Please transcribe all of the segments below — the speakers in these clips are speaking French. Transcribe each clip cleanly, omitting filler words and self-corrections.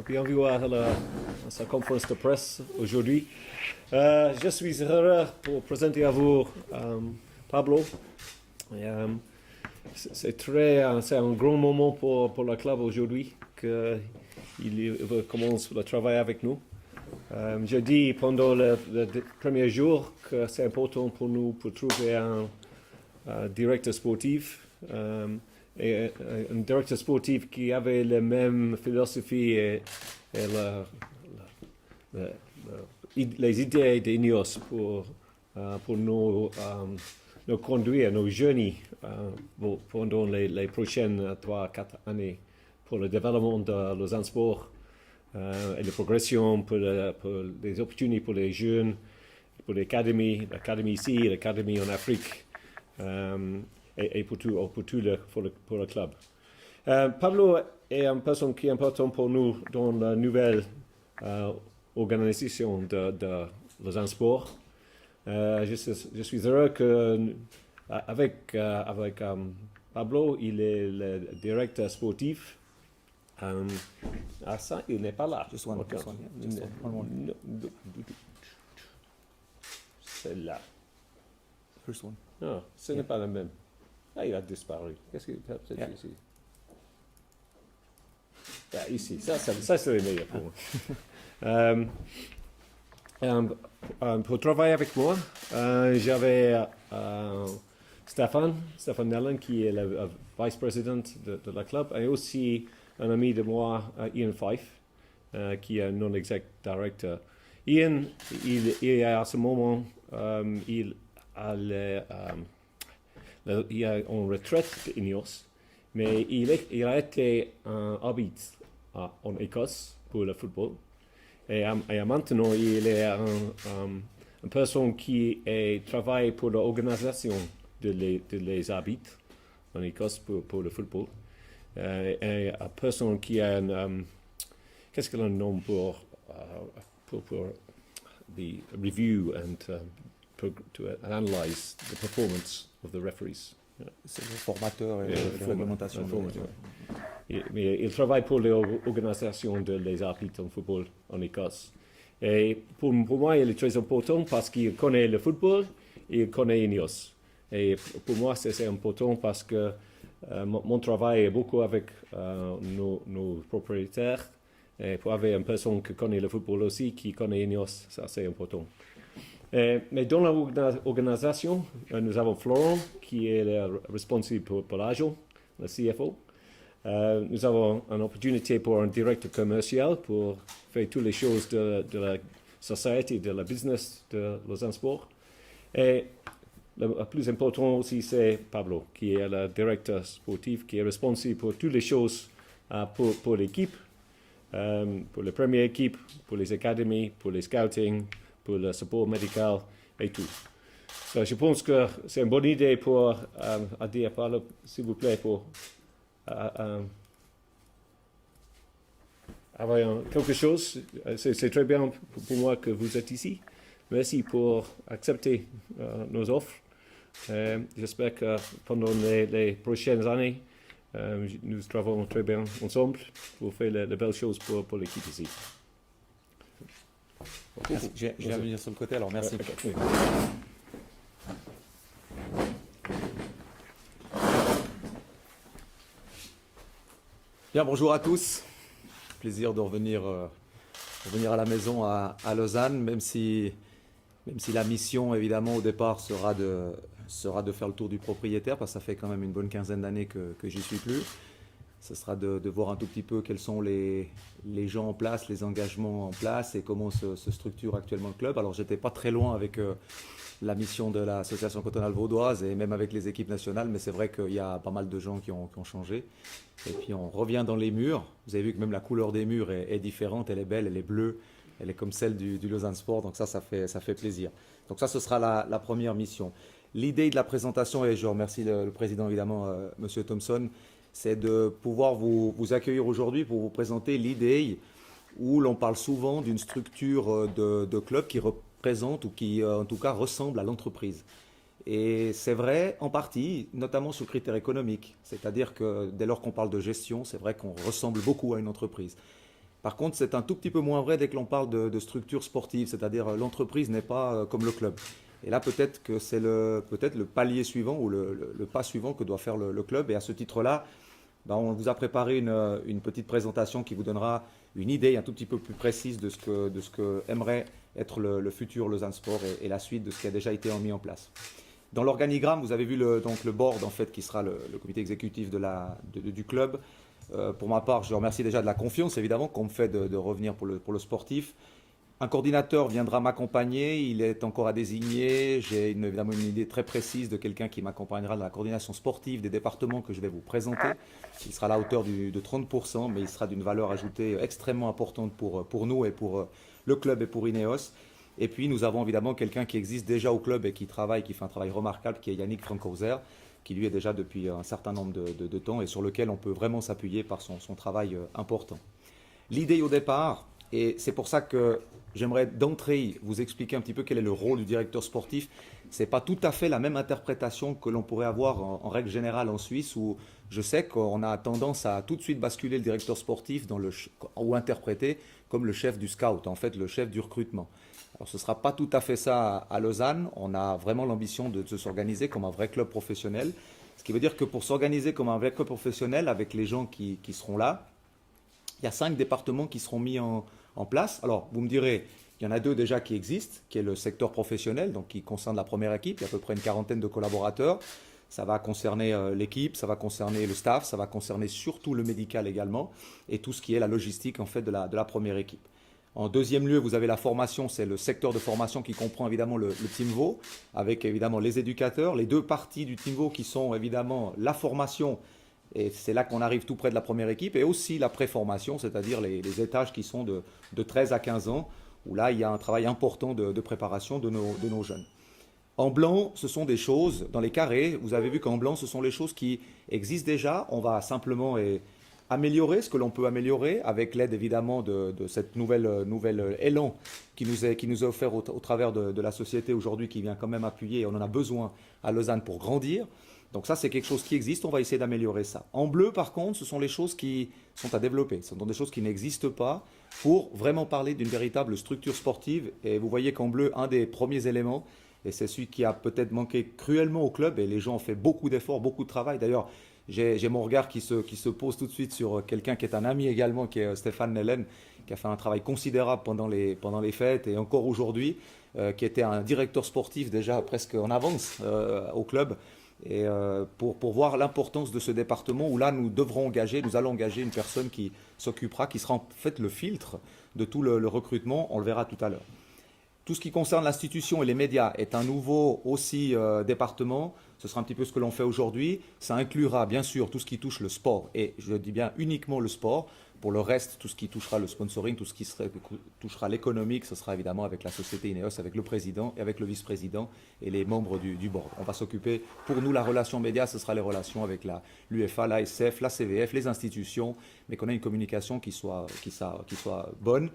Bienvenue à sa conférence de presse aujourd'hui. Je suis heureux pour présenter à vous Pablo. C'est un grand moment pour le club aujourd'hui qu'il commence le travail avec nous. J'ai dit pendant le premier jour que c'est important pour nous pour trouver un directeur sportif. Et un directeur sportif qui avait la même philosophie et les idées d'Ineos pour nous conduire, nos journées pendant les prochaines 3-4 années pour le développement de Lausanne Sport et la progression pour les opportunités pour les jeunes, pour l'académie ici, l'académie en Afrique. Et pour le club. Pablo est une personne qui est importante pour nous dans la nouvelle organisation de Lausanne Sport. Je suis heureux qu'avec Pablo, il est le directeur sportif. Ça, il n'est pas là. C'est là. First one. Non, ce n'est pas le même. Ah, il a disparu. Qu'est-ce qu'il a peut-être ici? Ah, ici, ça c'est le meilleur pour moi. Pour travailler avec moi, j'avais Stéphane Nellen, qui est le vice-président de la club, et aussi un ami de moi, Ian Fife, qui est non-exec director. Ian, il à ce moment, il est en retraite d'Ineos, mais il a été habite en Écosse pour le football. Et maintenant, il est une personne qui travaille pour l'organisation de les habits en Écosse pour le football. Et une personne qui a qu'est-ce qu'elle a un nom pour the review and to analyze the performance of the referees. C'est le formateur et la réglementation. Mais il travaille pour l'organisation des arbitres en football en Écosse. Et pour moi, il est très important parce qu'il connaît le football et il connaît Ineos. Et pour moi, c'est important parce que mon travail est beaucoup avec nos propriétaires. Et pour avoir une personne qui connaît le football aussi, qui connaît Ineos, ça c'est important. Mais dans l'organisation, nous avons Florent, qui est le responsable pour l'agent, le CFO. Nous avons une opportunité pour un directeur commercial pour faire toutes les choses de la société, de la business de Lausanne Sport. Et le plus important aussi, c'est Pablo, qui est le directeur sportif, qui est responsable pour toutes les choses pour l'équipe, pour la première équipe, pour les académies, pour les scouting, pour le support médical et tout. So, je pense que c'est une bonne idée pour dire, Pablo, s'il vous plaît, pour avoir quelque chose. C'est très bien pour moi que vous êtes ici. Merci pour accepter nos offres. J'espère que pendant les prochaines années, nous travaillons très bien ensemble pour faire de belles choses pour l'équipe ici. J'ai à venir sur le côté, alors merci. Okay. Bien, bonjour à tous. Plaisir de revenir à la maison à Lausanne, même si la mission, évidemment, au départ sera de faire le tour du propriétaire, parce que ça fait quand même une bonne quinzaine d'années que j'y suis plus. Ce sera de voir un tout petit peu quels sont les gens en place, les engagements en place et comment se structure actuellement le club. Alors, j'étais pas très loin avec la mission de l'association cantonale vaudoise et même avec les équipes nationales, mais c'est vrai qu'il y a pas mal de gens qui ont changé. Et puis, on revient dans les murs. Vous avez vu que même la couleur des murs est différente, elle est belle, elle est bleue, elle est comme celle du Lausanne Sport, donc ça fait plaisir. Donc ça, ce sera la première mission. L'idée de la présentation, et je remercie le président évidemment, Monsieur Thompson, c'est de pouvoir vous accueillir aujourd'hui pour vous présenter l'idée où l'on parle souvent d'une structure de club qui représente ou qui en tout cas ressemble à l'entreprise. Et c'est vrai en partie, notamment sur critères économiques. C'est-à-dire que dès lors qu'on parle de gestion, c'est vrai qu'on ressemble beaucoup à une entreprise. Par contre, c'est un tout petit peu moins vrai dès que l'on parle de structure sportive, c'est-à-dire l'entreprise n'est pas comme le club. Et là, peut-être que c'est peut-être le palier suivant ou le pas suivant que doit faire le club. Et à ce titre-là, ben, on vous a préparé une petite présentation qui vous donnera une idée un tout petit peu plus précise de ce que aimerait être le futur Lausanne Sport et la suite de ce qui a déjà été mis en place. Dans l'organigramme, vous avez vu donc le board en fait, qui sera le comité exécutif du club. Pour ma part, je remercie déjà de la confiance évidemment qu'on me fait de revenir pour le sportif. Un coordinateur viendra m'accompagner, il est encore à désigner. J'ai évidemment une idée très précise de quelqu'un qui m'accompagnera dans la coordination sportive des départements que je vais vous présenter. Il sera à la hauteur de 30%, mais il sera d'une valeur ajoutée extrêmement importante pour nous et pour le club et pour Ineos. Et puis nous avons évidemment quelqu'un qui existe déjà au club et qui fait un travail remarquable, qui est Yannick Frankhauser, qui lui est déjà depuis un certain nombre de temps et sur lequel on peut vraiment s'appuyer par son travail important. L'idée au départ, et c'est pour ça que j'aimerais d'entrée vous expliquer un petit peu quel est le rôle du directeur sportif. Ce n'est pas tout à fait la même interprétation que l'on pourrait avoir en règle générale en Suisse, où je sais qu'on a tendance à tout de suite basculer le directeur sportif ou interpréter comme le chef du scout, en fait le chef du recrutement. Alors ce ne sera pas tout à fait ça à Lausanne. On a vraiment l'ambition de s'organiser comme un vrai club professionnel. Ce qui veut dire que pour s'organiser comme un vrai club professionnel avec les gens qui seront là, il y a 5 départements qui seront mis en place. Alors, vous me direz, il y en a 2 déjà qui existent, qui est le secteur professionnel, donc qui concerne la première équipe. Il y a à peu près une quarantaine de collaborateurs. Ça va concerner l'équipe, ça va concerner le staff, ça va concerner surtout le médical également, et tout ce qui est la logistique en fait de la première équipe. En deuxième lieu, vous avez la formation, c'est le secteur de formation qui comprend évidemment le Teamvo, avec évidemment les éducateurs, les 2 parties du Teamvo qui sont évidemment la formation. Et c'est là qu'on arrive tout près de la première équipe, et aussi la préformation, c'est-à-dire les étages qui sont de 13 à 15 ans, où là, il y a un travail important de préparation de nos jeunes. En blanc, ce sont des choses, dans les carrés, vous avez vu qu'en blanc, ce sont les choses qui existent déjà. On va simplement améliorer ce que l'on peut améliorer, avec l'aide évidemment de cette nouvelle élan qui nous est offert au travers de la société aujourd'hui, qui vient quand même appuyer, et on en a besoin à Lausanne pour grandir. Donc ça, c'est quelque chose qui existe, on va essayer d'améliorer ça. En bleu, par contre, ce sont les choses qui sont à développer. Ce sont des choses qui n'existent pas pour vraiment parler d'une véritable structure sportive. Et vous voyez qu'en bleu, un des premiers éléments, et c'est celui qui a peut-être manqué cruellement au club, et les gens ont fait beaucoup d'efforts, beaucoup de travail. D'ailleurs, j'ai mon regard qui se pose tout de suite sur quelqu'un qui est un ami également, qui est Stéphane Nellen, qui a fait un travail considérable pendant les fêtes et encore aujourd'hui, qui était un directeur sportif déjà presque en avance au club. Et pour voir l'importance de ce département où là nous allons engager une personne qui s'occupera, qui sera en fait le filtre de tout le recrutement, on le verra tout à l'heure. Tout ce qui concerne l'institution et les médias est un nouveau aussi département, ce sera un petit peu ce que l'on fait aujourd'hui, ça inclura bien sûr tout ce qui touche le sport, et je dis bien uniquement le sport. Pour le reste, tout ce qui touchera le sponsoring, tout ce qui touchera l'économique, ce sera évidemment avec la société Ineos, avec le président et avec le vice-président et les membres du board. On va s'occuper, pour nous, la relation média, ce sera les relations avec l'UEFA, l'ASF, la CVF, les institutions, mais qu'on ait une communication qui soit bonne,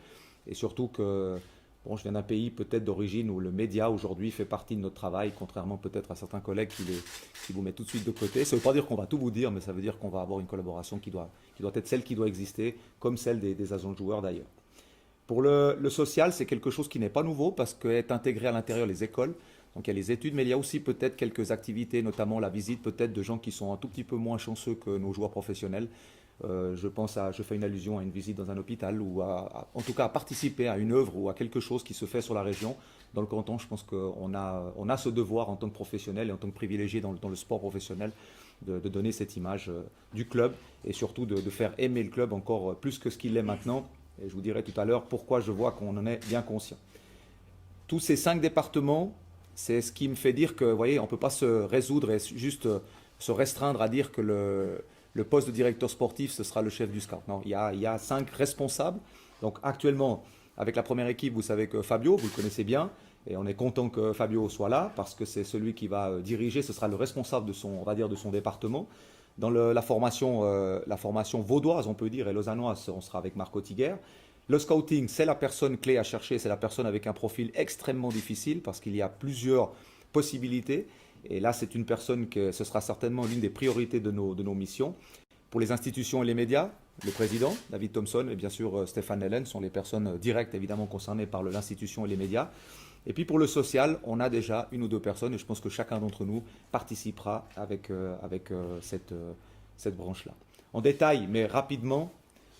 et surtout que, bon, je viens d'un pays peut-être d'origine où le média aujourd'hui fait partie de notre travail, contrairement peut-être à certains collègues qui vous mettent tout de suite de côté. Ça ne veut pas dire qu'on va tout vous dire, mais ça veut dire qu'on va avoir une collaboration qui doit être celle qui doit exister, comme celle des agents de joueurs d'ailleurs. Pour le social, c'est quelque chose qui n'est pas nouveau parce qu'est intégré à l'intérieur les écoles. Donc il y a les études, mais il y a aussi peut-être quelques activités, notamment la visite peut-être de gens qui sont un tout petit peu moins chanceux que nos joueurs professionnels. Je fais une allusion à une visite dans un hôpital ou en tout cas à participer à une œuvre ou à quelque chose qui se fait sur la région. Dans le canton, je pense qu'on a ce devoir en tant que professionnel et en tant que privilégié dans le sport professionnel de donner cette image du club et surtout de faire aimer le club encore plus que ce qu'il est maintenant. Et je vous dirai tout à l'heure pourquoi je vois qu'on en est bien conscient. Tous ces 5 départements, c'est ce qui me fait dire que, vous voyez, on ne peut pas se résoudre et juste se restreindre à dire que le poste de directeur sportif, ce sera le chef du scout. Non, il y a 5 responsables. Donc actuellement, avec la première équipe, vous savez que Fabio, vous le connaissez bien, et on est content que Fabio soit là parce que c'est celui qui va diriger, ce sera le responsable de son département. Dans la formation vaudoise, on peut dire, et lausannoise, on sera avec Marco Tiguer. Le scouting, c'est la personne clé à chercher, c'est la personne avec un profil extrêmement difficile parce qu'il y a plusieurs possibilités. Et là, c'est une personne que ce sera certainement l'une des priorités de nos missions. Pour les institutions et les médias, le président, David Thompson, et bien sûr Stéphane Hellen sont les personnes directes évidemment concernées par l'institution et les médias. Et puis pour le social, on a déjà une ou deux personnes et je pense que chacun d'entre nous participera avec cette branche-là. En détail, mais rapidement,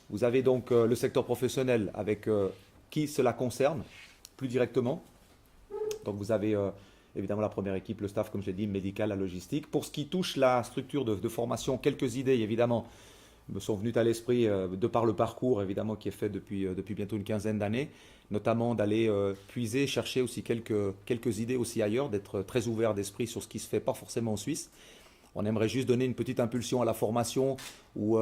vous avez donc le secteur professionnel avec qui cela concerne plus directement. Donc vous avez évidemment la première équipe, le staff, comme je l'ai dit, médical, la logistique. Pour ce qui touche la structure de formation, quelques idées évidemment me sont venues à l'esprit de par le parcours évidemment qui est fait depuis bientôt une quinzaine d'années, notamment d'aller puiser, chercher aussi quelques idées aussi ailleurs, d'être très ouvert d'esprit sur ce qui se fait pas forcément en Suisse. On aimerait juste donner une petite impulsion à la formation ou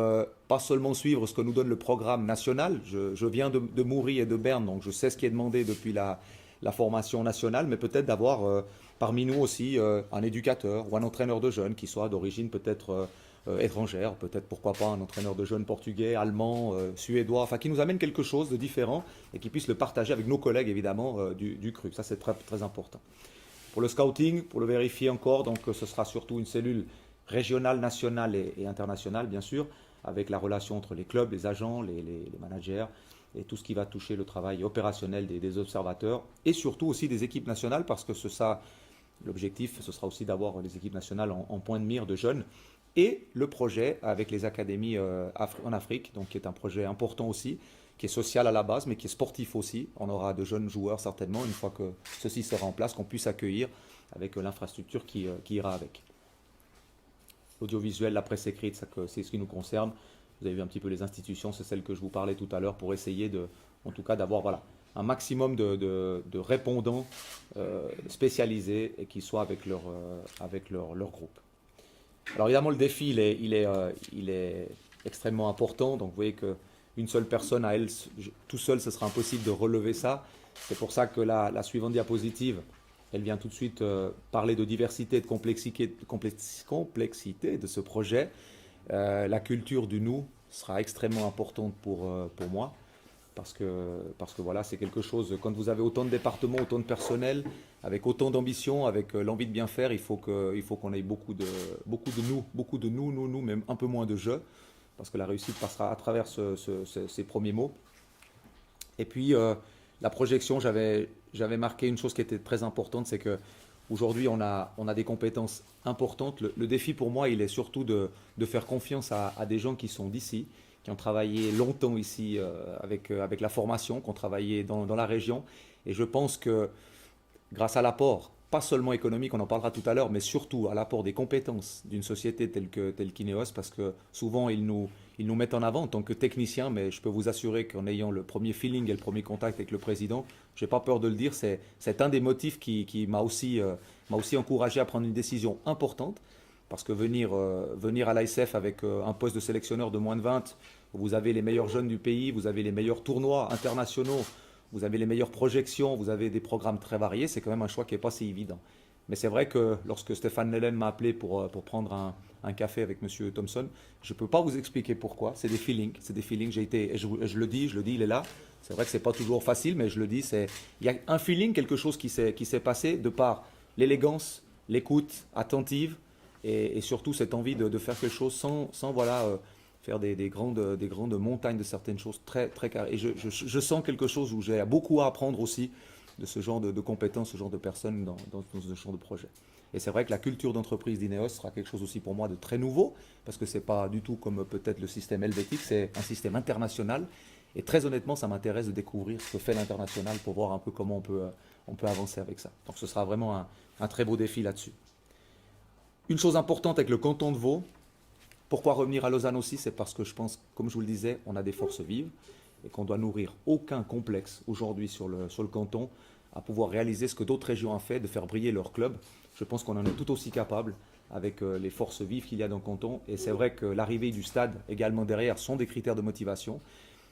pas seulement suivre ce que nous donne le programme national. Je viens de Moury et de Berne, donc je sais ce qui est demandé depuis la formation nationale, mais peut-être d'avoir parmi nous aussi un éducateur ou un entraîneur de jeunes qui soit d'origine peut-être étrangère, peut-être pourquoi pas un entraîneur de jeunes portugais, allemand, suédois, enfin qui nous amène quelque chose de différent et qui puisse le partager avec nos collègues évidemment du CRU. Ça c'est très, très important. Pour le scouting, pour le vérifier encore, donc ce sera surtout une cellule régionale, nationale et internationale bien sûr, avec la relation entre les clubs, les agents, les managers et tout ce qui va toucher le travail opérationnel des observateurs et surtout aussi des équipes nationales parce que l'objectif ce sera aussi d'avoir les équipes nationales en point de mire de jeunes et le projet avec les académies en Afrique, donc qui est un projet important aussi, qui est social à la base mais qui est sportif aussi. On aura de jeunes joueurs certainement une fois que ceci sera en place, qu'on puisse accueillir avec l'infrastructure qui ira avec. L'audiovisuel, la presse écrite, c'est ce qui nous concerne. Vous avez vu un petit peu les institutions, c'est celle que je vous parlais tout à l'heure pour essayer en tout cas d'avoir un maximum de répondants spécialisés et qui soient avec leur groupe. Alors évidemment le défi il est extrêmement important, donc vous voyez qu'une seule personne à elle, tout seul ce sera impossible de relever ça. C'est pour ça que la suivante diapositive, elle vient tout de suite parler de diversité et de complexité de ce projet. La culture du nous sera extrêmement importante pour moi parce que voilà, c'est quelque chose, quand vous avez autant de départements, autant de personnel, avec autant d'ambition, avec l'envie de bien faire, il faut qu'on ait beaucoup de nous, même un peu moins de je, parce que la réussite passera à travers ces premiers mots. Et puis la projection, j'avais marqué une chose qui était très importante, c'est que aujourd'hui, on a des compétences importantes. Le défi pour moi, il est surtout de faire confiance à des gens qui sont d'ici, qui ont travaillé longtemps ici avec la formation, qui ont travaillé dans la région. Et je pense que grâce à l'apport, pas seulement économique, on en parlera tout à l'heure, mais surtout à l'apport des compétences d'une société telle qu'Ineos, parce que souvent ils nous mettent en avant en tant que techniciens, mais je peux vous assurer qu'en ayant le premier feeling et le premier contact avec le président, je n'ai pas peur de le dire, c'est un des motifs qui m'a aussi encouragé à prendre une décision importante, parce que venir à l'ASF avec un poste de sélectionneur de moins de 20, vous avez les meilleurs jeunes du pays, vous avez les meilleurs tournois internationaux, vous avez les meilleures projections, vous avez des programmes très variés, c'est quand même un choix qui n'est pas si évident. Mais c'est vrai que lorsque Stéphane Hellen m'a appelé pour prendre un café avec M. Thompson, je ne peux pas vous expliquer pourquoi, c'est des feelings, j'ai été, et je le dis, il est là. C'est vrai que ce n'est pas toujours facile, mais je le dis, il y a un feeling, quelque chose qui s'est passé de par l'élégance, l'écoute attentive et surtout cette envie de faire quelque chose sans faire des grandes montagnes de certaines choses très, très carrées. Et je sens quelque chose où j'ai beaucoup à apprendre aussi de ce genre de compétences, ce genre de personnes dans ce genre de projet. Et c'est vrai que la culture d'entreprise d'Ineos sera quelque chose aussi pour moi de très nouveau, parce que ce n'est pas du tout comme peut-être le système helvétique, c'est un système international. Et très honnêtement, ça m'intéresse de découvrir ce que fait l'international pour voir un peu comment on peut avancer avec ça. Donc ce sera vraiment un très beau défi là-dessus. Une chose importante avec le canton de Vaud, pourquoi revenir à Lausanne aussi, c'est parce que je pense, comme je vous le disais, on a des forces vives et qu'on doit nourrir aucun complexe aujourd'hui sur le canton à pouvoir réaliser ce que d'autres régions ont fait, de faire briller leur club. Je pense qu'on en est tout aussi capable avec les forces vives qu'il y a dans le canton. Et c'est vrai que l'arrivée du stade également derrière sont des critères de motivation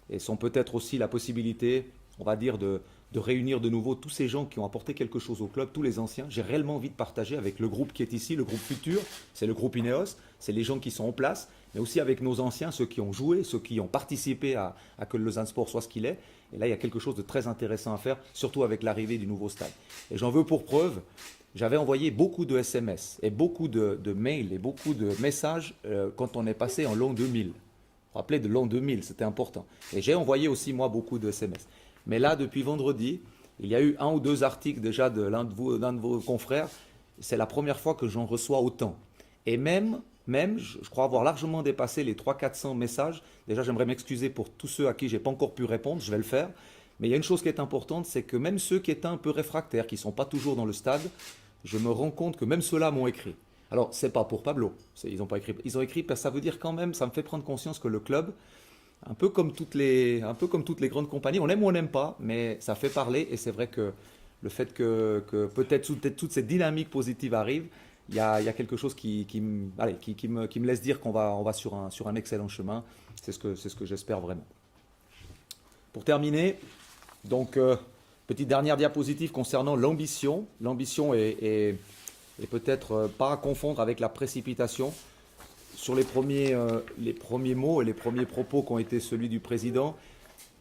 et sont peut-être aussi la possibilité, on va dire, de réunir de nouveau tous ces gens qui ont apporté quelque chose au club, tous les anciens. J'ai réellement envie de partager avec le groupe qui est ici, le groupe futur, c'est le groupe Ineos, c'est les gens qui sont en place, mais aussi avec nos anciens, ceux qui ont joué, ceux qui ont participé à que le Lausanne Sport soit ce qu'il est. Et là, il y a quelque chose de très intéressant à faire, surtout avec l'arrivée du nouveau stade. Et j'en veux pour preuve j'avais envoyé beaucoup de SMS et beaucoup de mails et beaucoup de messages quand on est passé en l'an 2000. Vous vous rappelez de l'an 2000, c'était important. Et j'ai envoyé aussi moi beaucoup de SMS. Mais là, depuis vendredi, il y a eu 1 ou 2 articles déjà de l'un de vos confrères. C'est la première fois que j'en reçois autant. Et même je crois avoir largement dépassé les 300-400 messages. Déjà, j'aimerais m'excuser pour tous ceux à qui je n'ai pas encore pu répondre, je vais le faire. Mais il y a une chose qui est importante, c'est que même ceux qui étaient un peu réfractaires, qui ne sont pas toujours dans le stade, je me rends compte que même ceux-là m'ont écrit. Alors, ce n'est pas pour Pablo, ils n'ont pas écrit. Ils ont écrit parce que ça veut dire quand même, ça me fait prendre conscience que le club, un peu comme toutes les grandes compagnies, on aime ou on n'aime pas, mais ça fait parler. Et c'est vrai que le fait que peut-être toutes ces dynamiques positives arrivent, il y a quelque chose qui me laisse dire qu'on va sur un excellent chemin. C'est ce que j'espère vraiment. Pour terminer, donc, petite dernière diapositive concernant l'ambition. L'ambition est peut-être pas à confondre avec la précipitation. Sur les premiers mots et les premiers propos qui ont été celui du président,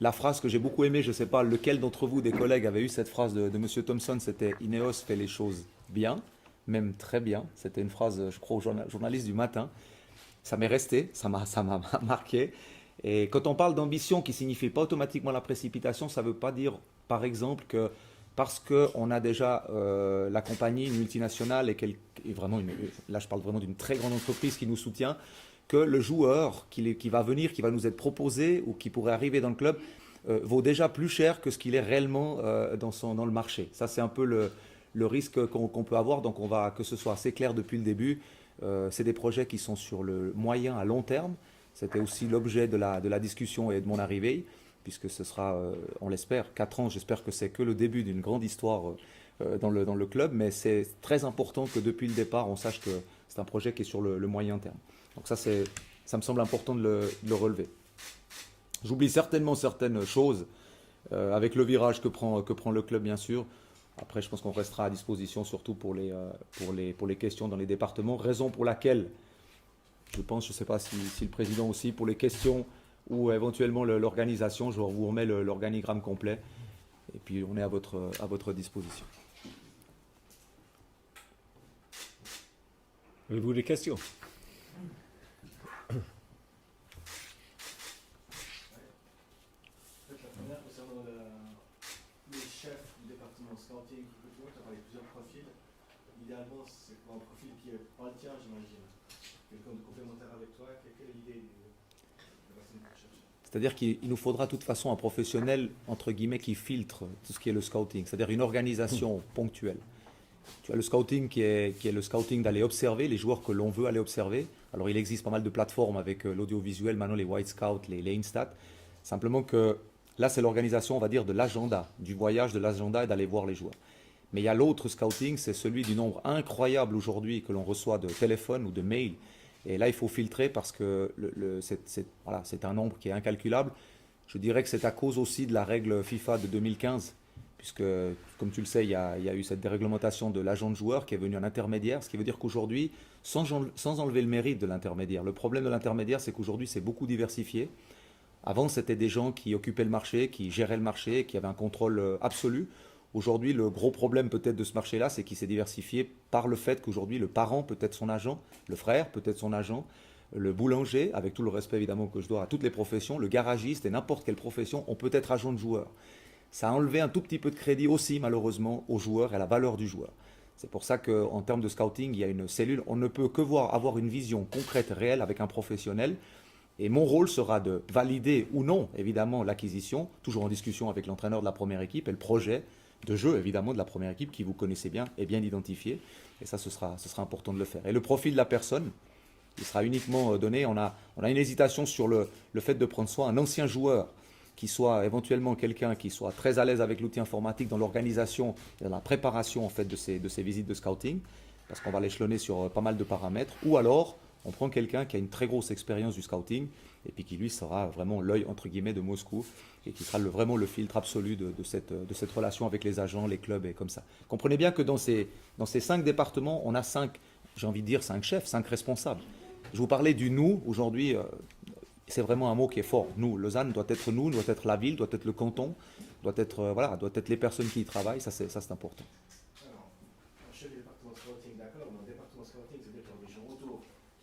la phrase que j'ai beaucoup aimée, je ne sais pas lequel d'entre vous, des collègues, avait eu cette phrase de M. Thompson, c'était « Ineos fait les choses bien », même très bien. C'était une phrase, je crois, au journaliste du matin. Ça m'est resté, ça m'a marqué. Et quand on parle d'ambition qui ne signifie pas automatiquement la précipitation, ça ne veut pas dire, par exemple, que parce qu'on a déjà la compagnie, une multinationale, et vraiment là je parle vraiment d'une très grande entreprise qui nous soutient, que le joueur qui va venir, qui va nous être proposé ou qui pourrait arriver dans le club, vaut déjà plus cher que ce qu'il est réellement dans le marché. Ça, c'est un peu le risque qu'on peut avoir. Donc, on va que ce soit assez clair depuis le début. C'est des projets qui sont sur le moyen à long terme. C'était aussi l'objet de la discussion et de mon arrivée, puisque ce sera, on l'espère, 4 ans. J'espère que c'est que le début d'une grande histoire dans le club, mais c'est très important que depuis le départ, on sache que c'est un projet qui est sur le moyen terme. Donc ça me semble important de le relever. J'oublie certainement certaines choses, avec le virage que prend le club, bien sûr. Après, je pense qu'on restera à disposition, surtout pour les questions dans les départements, raison pour laquelle je pense, je ne sais pas si le président aussi, pour les questions ou éventuellement l'organisation, je vous remets l'organigramme complet. Et puis, on est à votre disposition. Avez-vous des questions? La première concernant les chefs du département scouting, tu as parlé de plusieurs profils. Idéalement, c'est un profil qui n'est pas le tien, j'imagine. Quelqu'un de complémentaire avec toi, quelle est l'idée de la personne que tu cherches? C'est-à-dire qu'il nous faudra de toute façon un professionnel, entre guillemets, qui filtre tout ce qui est le scouting, c'est-à-dire une organisation ponctuelle. Tu as le scouting qui est le scouting d'aller observer les joueurs que l'on veut aller observer. Alors il existe pas mal de plateformes avec l'audiovisuel, maintenant les White Scouts, les Instat. Simplement que là c'est l'organisation, on va dire, de l'agenda, du voyage, de l'agenda et d'aller voir les joueurs. Mais il y a l'autre scouting, c'est celui du nombre incroyable aujourd'hui que l'on reçoit de téléphones ou de mails. Et là il faut filtrer parce que c'est un nombre qui est incalculable. Je dirais que c'est à cause aussi de la règle FIFA de 2015. Puisque, comme tu le sais, il y a eu cette déréglementation de l'agent de joueur qui est venu en intermédiaire, ce qui veut dire qu'aujourd'hui, sans enlever le mérite de l'intermédiaire, le problème de l'intermédiaire, c'est qu'aujourd'hui, c'est beaucoup diversifié. Avant, c'était des gens qui occupaient le marché, qui géraient le marché, qui avaient un contrôle absolu. Aujourd'hui, le gros problème peut-être de ce marché-là, c'est qu'il s'est diversifié par le fait qu'aujourd'hui, le parent peut être son agent, le frère peut être son agent, le boulanger, avec tout le respect évidemment que je dois à toutes les professions, le garagiste et n'importe quelle profession, on peut être agent de joueur. Ça a enlevé un tout petit peu de crédit aussi, malheureusement, aux joueurs et à la valeur du joueur. C'est pour ça qu'en termes de scouting, il y a une cellule. On ne peut que avoir une vision concrète, réelle avec un professionnel. Et mon rôle sera de valider ou non, évidemment, l'acquisition, toujours en discussion avec l'entraîneur de la première équipe et le projet de jeu, évidemment, de la première équipe qui vous connaissez bien et bien identifié. Et ça, ce sera important de le faire. Et le profil de la personne, il sera uniquement donné. On a une hésitation sur le fait de prendre soit un ancien joueur qui soit éventuellement quelqu'un qui soit très à l'aise avec l'outil informatique dans l'organisation et dans la préparation en fait, de ces visites de scouting, parce qu'on va l'échelonner sur pas mal de paramètres, ou alors on prend quelqu'un qui a une très grosse expérience du scouting, et puis qui lui sera vraiment l'œil entre guillemets de Moscou, et qui sera vraiment le filtre absolu de cette relation avec les agents, les clubs et comme ça. Comprenez bien que dans ces 5 départements, on a 5 chefs, 5 responsables. Je vous parlais du nous aujourd'hui. C'est vraiment un mot qui est fort. Nous, Lausanne doit être nous, doit être la ville, doit être le canton, doit être les personnes qui y travaillent. Ça c'est important. Alors, un chef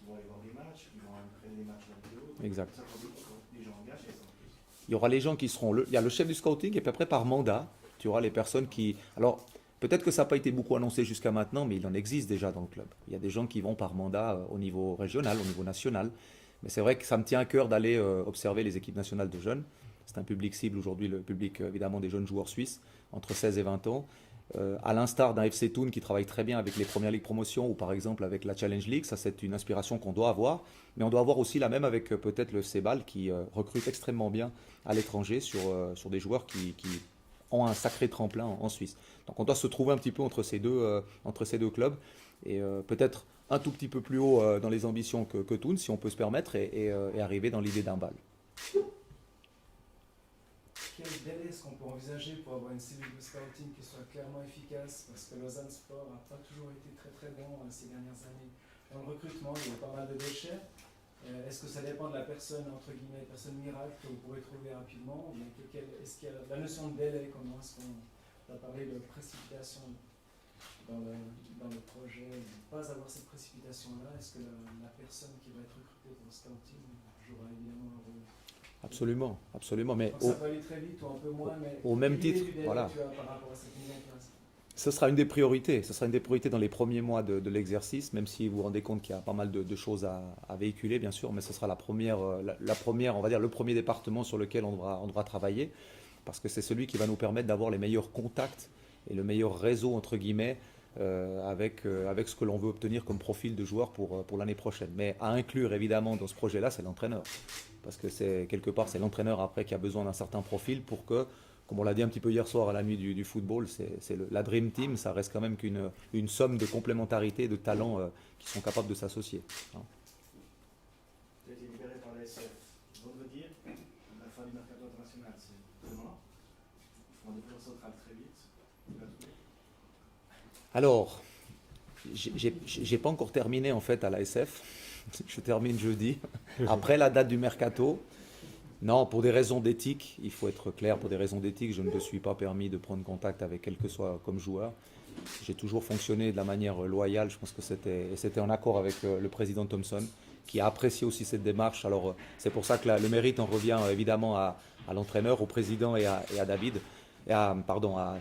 qui vont aller voir des matchs, qui vont entraîner des matchs en vidéo. Exact. Ça, quand les gens engagent, ils sont plus. Il y aura les gens qui seront... il y a le chef du scouting et puis après par mandat, tu auras les personnes qui... Alors, peut-être que ça n'a pas été beaucoup annoncé jusqu'à maintenant, mais il en existe déjà dans le club. Il y a des gens qui vont par mandat au niveau régional, au niveau national. Mais c'est vrai que ça me tient à cœur d'aller observer les équipes nationales de jeunes. C'est un public cible aujourd'hui, le public évidemment des jeunes joueurs suisses, entre 16 et 20 ans. À l'instar d'un FC Thun qui travaille très bien avec les premières ligues promotion ou par exemple avec la Challenge League, ça c'est une inspiration qu'on doit avoir. Mais on doit avoir aussi la même avec peut-être le Cébal qui recrute extrêmement bien à l'étranger sur des joueurs qui ont un sacré tremplin en Suisse. Donc on doit se trouver un petit peu entre ces deux clubs et peut-être un tout petit peu plus haut dans les ambitions que Thun, si on peut se permettre, et arriver dans l'idée d'un bal. Quel délai est-ce qu'on peut envisager pour avoir une cellule de scouting qui soit clairement efficace? Parce que Lausanne Sport n'a pas toujours été très très bon ces dernières années. Dans le recrutement, il y a pas mal de déchets. Est-ce que ça dépend de la personne, entre guillemets, personne miracle que vous pourrez trouver rapidement? Est-ce qu'il y a la notion de délai? Comment est-ce qu'on a parlé de précipitation dans le projet? Ne pas avoir cette précipitation-là, est-ce que la personne qui va être recrutée pour le scouting jouera évidemment un rôle? Absolument, absolument. Mais ça peut aller très vite ou un peu moins, mais au même titre, voilà. Tu as par rapport à cette mise en place. Ce sera une des priorités. Ce sera une des priorités dans les premiers mois de l'exercice, même si vous vous rendez compte qu'il y a pas mal de choses à véhiculer, bien sûr, mais ce sera la première, on va dire, le premier département sur lequel on devra travailler, parce que c'est celui qui va nous permettre d'avoir les meilleurs contacts et le meilleur réseau, entre guillemets, avec ce que l'on veut obtenir comme profil de joueur pour l'année prochaine. Mais à inclure, évidemment, dans ce projet-là, c'est l'entraîneur. Parce que quelque part, c'est l'entraîneur après qui a besoin d'un certain profil pour que, comme on l'a dit un petit peu hier soir à la nuit du football, la Dream Team, ça reste quand même qu'une somme de complémentarité, de talents qui sont capables de s'associer. Tu as été libéré par la SF vendredi, la fin du mercato international, c'est demain. Ils font un déplacement central très vite. Alors, j'ai pas encore terminé en fait à la SF. Je termine jeudi, après la date du mercato. Non, pour des raisons d'éthique, il faut être clair, pour des raisons d'éthique, je ne me suis pas permis de prendre contact avec quel que soit comme joueur. J'ai toujours fonctionné de la manière loyale, je pense que c'était en accord avec le président Thompson, qui a apprécié aussi cette démarche. Alors c'est pour ça que le mérite en revient évidemment à l'entraîneur, au président et à David. À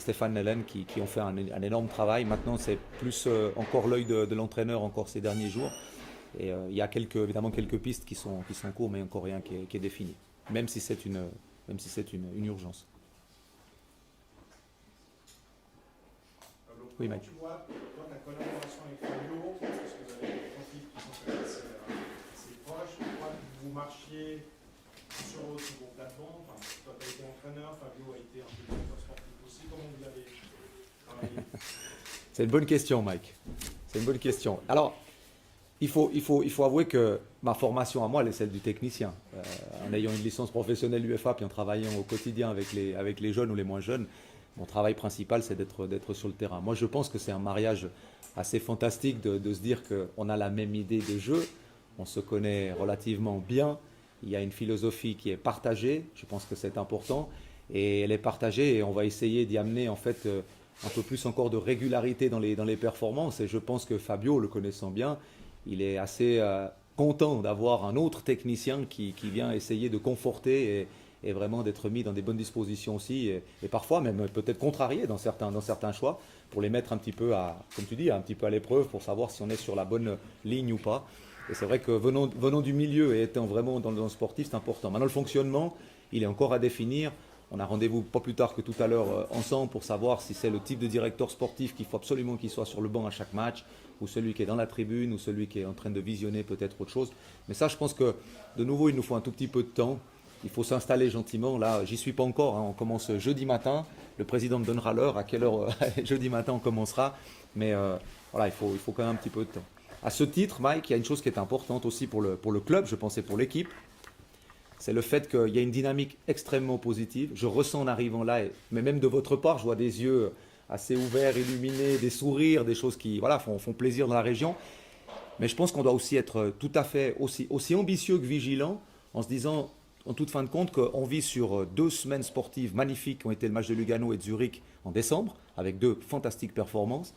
Stéphane Nellen qui ont fait un énorme travail. Maintenant, c'est plus encore l'œil de l'entraîneur encore ces derniers jours. Et il y a évidemment quelques pistes qui sont en cours, mais encore rien qui est défini, même si c'est une urgence. Oui, Mike. Tu vois, toi, ta collaboration avec Fabio, parce que vous avez des profils qui sont assez proches, je crois que vous marchiez sur vos plates-bandes. Enfin, toi, tu as été entraîneur, Fabio a été un peu directeur sportif aussi. Comment vous avez travaillé? C'est une bonne question, Mike. C'est une bonne question. Alors, il faut avouer que ma formation à moi, elle est celle du technicien. En ayant une licence professionnelle UFA, puis en travaillant au quotidien avec les jeunes ou les moins jeunes, mon travail principal, c'est d'être sur le terrain. Moi, je pense que c'est un mariage assez fantastique de se dire qu'on a la même idée de jeu, on se connaît relativement bien, il y a une philosophie qui est partagée, je pense que c'est important, et elle est partagée et on va essayer d'y amener en fait un peu plus encore de régularité dans les performances. Et je pense que Fabio, le connaissant bien, il est assez content d'avoir un autre technicien qui vient essayer de conforter et vraiment d'être mis dans des bonnes dispositions aussi, et parfois même peut-être contrarié dans certains choix, pour les mettre un petit peu comme tu dis, un petit peu à l'épreuve pour savoir si on est sur la bonne ligne ou pas. Et c'est vrai que venant du milieu et étant vraiment dans le sportif, c'est important. Maintenant, le fonctionnement, il est encore à définir. On a rendez-vous pas plus tard que tout à l'heure ensemble pour savoir si c'est le type de directeur sportif qu'il faut absolument qu'il soit sur le banc à chaque match, ou celui qui est dans la tribune, ou celui qui est en train de visionner peut-être autre chose. Mais ça, je pense que de nouveau, il nous faut un tout petit peu de temps. Il faut s'installer gentiment. Là, j'y suis pas encore. On commence jeudi matin. Le président me donnera l'heure, à quelle heure jeudi matin on commencera. Mais voilà, il faut quand même un petit peu de temps. À ce titre, Mike, il y a une chose qui est importante aussi pour le club, je pensais pour l'équipe. C'est le fait qu'il y a une dynamique extrêmement positive. Je ressens en arrivant là, mais même de votre part, je vois des yeux assez ouverts, illuminés, des sourires, des choses qui font plaisir dans la région. Mais je pense qu'on doit aussi être tout à fait aussi ambitieux que vigilant, en se disant, en toute fin de compte, qu'on vit sur 2 semaines sportives magnifiques qui ont été le match de Lugano et de Zurich en décembre, avec 2 fantastiques performances.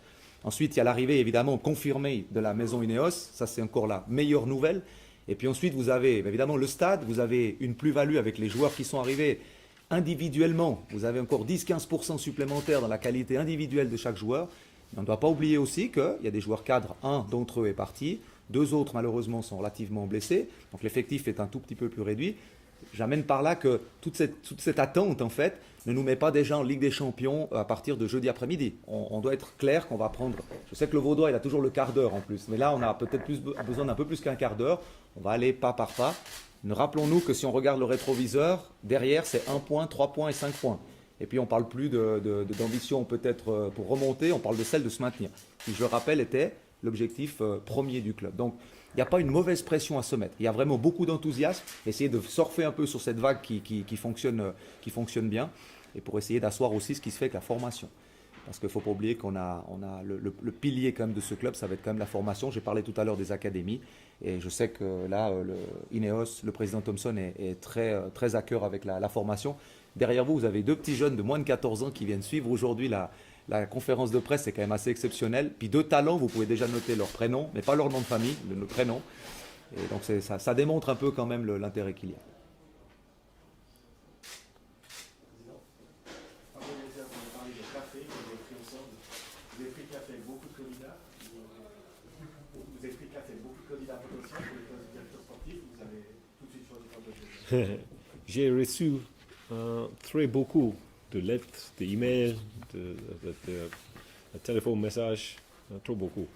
Ensuite, il y a l'arrivée évidemment confirmée de la maison Ineos. Ça, c'est encore la meilleure nouvelle. Et puis ensuite, vous avez évidemment le stade. Vous avez une plus-value avec les joueurs qui sont arrivés individuellement. Vous avez encore 10-15% supplémentaires dans la qualité individuelle de chaque joueur. Mais on ne doit pas oublier aussi qu'il y a des joueurs cadres. Un d'entre eux est parti. 2 autres, malheureusement, sont relativement blessés. Donc l'effectif est un tout petit peu plus réduit. J'amène par là que toute cette attente, en fait, ne nous met pas déjà en Ligue des Champions à partir de jeudi après-midi. On doit être clair qu'on va prendre... Je sais que le Vaudois, il a toujours le quart d'heure en plus. Mais là, on a peut-être besoin d'un peu plus qu'un quart d'heure. On va aller pas par pas. Rappelons-nous que si on regarde le rétroviseur, derrière, c'est 1 point, 3 points et 5 points. Et puis, on ne parle plus d'ambition peut-être pour remonter, on parle de celle de se maintenir. Qui, je le rappelle, était l'objectif premier du club. Donc, il n'y a pas une mauvaise pression à se mettre. Il y a vraiment beaucoup d'enthousiasme. Essayer de surfer un peu sur cette vague qui fonctionne bien. Et pour essayer d'asseoir aussi ce qui se fait avec la formation. Parce qu'il ne faut pas oublier qu'on a le pilier quand même de ce club, ça va être quand même la formation. J'ai parlé tout à l'heure des académies. Et je sais que là, Ineos, le président Thompson est très à cœur avec la formation. Derrière vous, vous avez 2 petits jeunes de moins de 14 ans qui viennent suivre aujourd'hui la conférence de presse. C'est quand même assez exceptionnel. Puis 2 talents, vous pouvez déjà noter leur prénom, mais pas leur nom de famille, le prénom. Et donc ça démontre un peu quand même l'intérêt qu'il y a. Vous avez pris le café avec beaucoup de candidats. Vous avez pris le café avec beaucoup de candidats potentiels pour les postes de directeur sportif. Vous avez tout de suite choisi Fabio. J'ai reçu très beaucoup de lettres, d'emails, de téléphones, messages, trop beaucoup.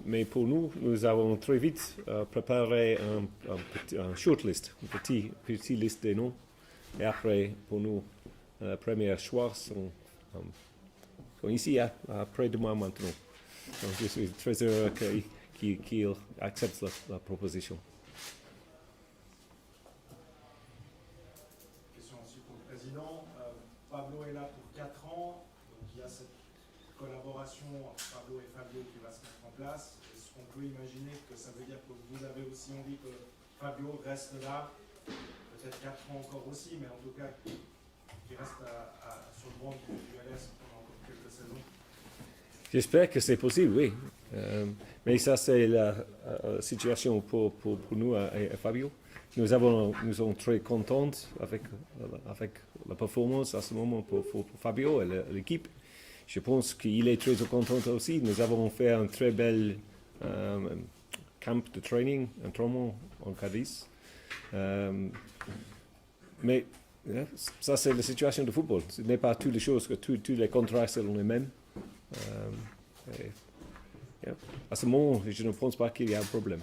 Mais pour nous, nous avons très vite préparé un shortlist, une petite liste des noms. Et après, pour nous, la première choix sont ici, près de moi maintenant. Donc, je suis très heureux qu'il accepte la proposition. Question ensuite pour le président. Pablo est là pour 4 ans. Donc il y a cette collaboration entre Pablo et Fabio qui va se mettre en place. Est-ce qu'on peut imaginer que ça veut dire que vous avez aussi envie que Fabio reste là, peut-être 4 ans encore aussi, mais en tout cas qu'il reste sur le banc du LS pendant encore quelques saisons? J'espère que c'est possible, oui. Mais ça, c'est la situation pour nous et Fabio. Nous sommes très contents avec la performance à ce moment pour Fabio et l'équipe. Je pense qu'il est très content aussi. Nous avons fait un très bel camp de training, entraînement en Cadiz. Mais ça, c'est la situation de football. Ce n'est pas toutes les choses, que tous les contrats sont les mêmes. À ce moment, je ne pense pas qu'il y a un problème.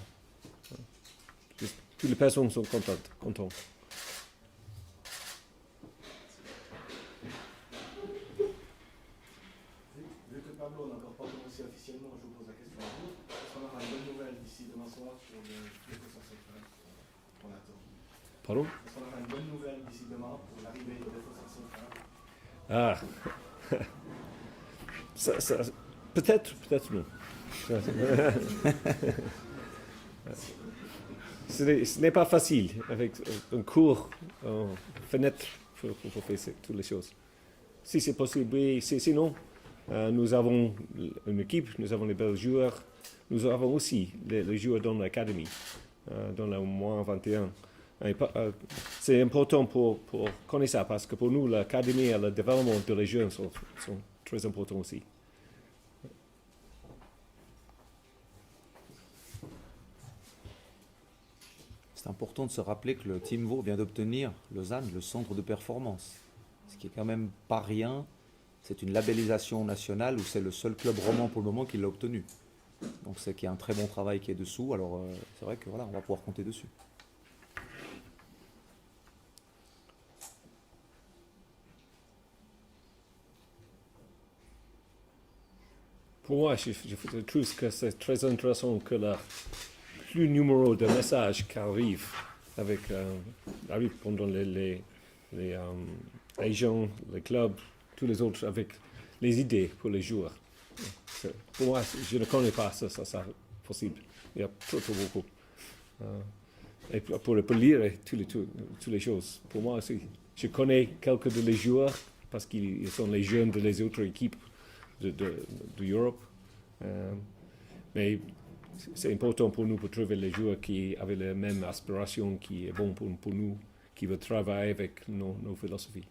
Toutes les personnes sont contentes. Vu que Pablo n'a encore pas commencé officiellement, je vous pose la question à vous. Est-ce qu'on aura une bonne nouvelle d'ici demain soir sur le défenseur central pour l'attend? Pardon? Est-ce qu'on aura une bonne nouvelle d'ici demain pour l'arrivée du défenseur central? Ah, peut-être non. Ce n'est pas facile avec un court fenêtre pour faire toutes les choses. Si c'est possible, oui. Sinon, nous avons une équipe, nous avons les belles joueurs, nous avons aussi les joueurs dans l'académie, dans le moins 21. C'est important pour connaître ça parce que pour nous, l'académie et le développement de les jeunes sont très importants aussi. C'est important de se rappeler que le Team Vaud vient d'obtenir Lausanne, le centre de performance. Ce qui est quand même pas rien. C'est une labellisation nationale où c'est le seul club roman pour le moment qui l'a obtenu. Donc c'est qu'il y a un très bon travail qui est dessous. Alors c'est vrai que voilà, on va pouvoir compter dessus. Pour moi, je trouve que c'est très intéressant que le plus numéro de messages qui arrivent pendant les gens, les clubs, tous les autres, avec les idées pour les joueurs. Pour moi, je ne connais pas ça possible. Il y a trop beaucoup. Et pour lire toutes les choses, pour moi aussi, je connais quelques de les joueurs parce qu'ils sont les jeunes de les autres équipes d'Europe. Mais c'est important pour nous pour trouver les joueurs qui avaient les mêmes aspirations, qui est bon pour nous, qui veulent travailler avec nos philosophies.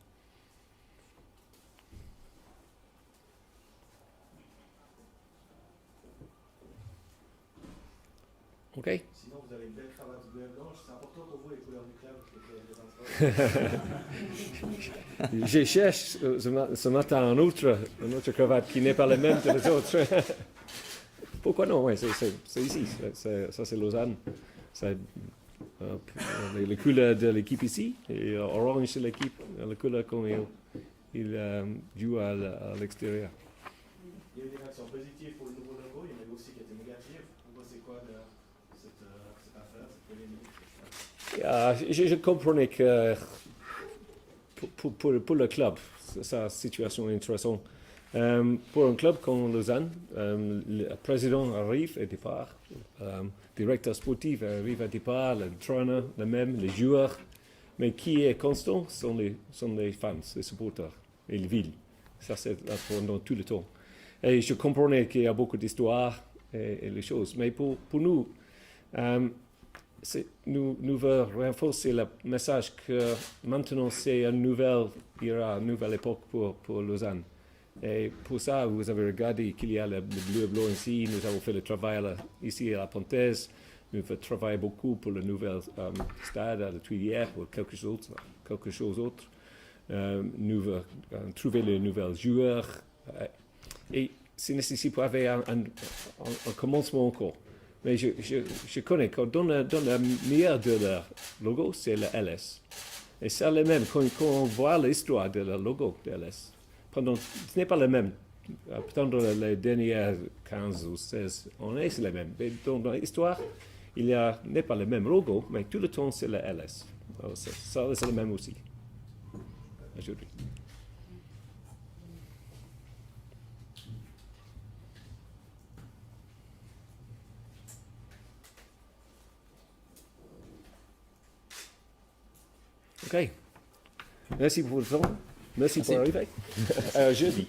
OK. Sinon, vous avez une belle cravate bleue et blanche. C'est important pour vous les couleurs du club, les couleurs des Je cherche ce matin une autre cravate qui n'est pas la même que les autres. Pourquoi non? Oui, c'est ici. Ça, c'est Lausanne. Les couleurs de l'équipe ici. Et orange, c'est l'équipe. La couleur quand il joue à l'extérieur. Il y a eu des réactions positives pour le nouveau logo, il y en a eu aussi qui étaient négatives. Vous pensez quoi de cette affaire, cette polémique? Je comprenais que pour le club, sa situation est intéressante. Pour un club comme Lausanne, le président arrive et départ, le directeur sportif arrive et départ, l'entraîneur, le même, les joueurs. Mais qui est constant sont les fans, les supporters et les villes. Ça, c'est là pendant tout le temps. Et je comprenais qu'il y a beaucoup d'histoires et les choses. Mais pour nous, nous voulons renforcer le message que maintenant, il y aura une nouvelle époque pour Lausanne. Et pour ça, vous avez regardé qu'il y a le bleu et blanc ici. Nous avons fait le travail ici à la Pontaise. Nous avons travaillé beaucoup pour le nouvel stade à la Tuilière ou quelque chose d'autre. Nous avons trouvé les nouveaux joueurs. Et c'est nécessaire pour avoir un commencement encore. Mais je connais que dans le meilleur de leur logo, c'est le LS. Et c'est le même. Quand on voit l'histoire de leur logo de LS, ce n'est pas le même. Pendant les dernières 15 ou 16 années, c'est le même. Mais dans l'histoire, n'est pas le même logo, mais tout le temps, c'est le LS. Alors, ça, c'est le même aussi, aujourd'hui. OK. Merci pour le temps. Merci pour arriver. Jeudi.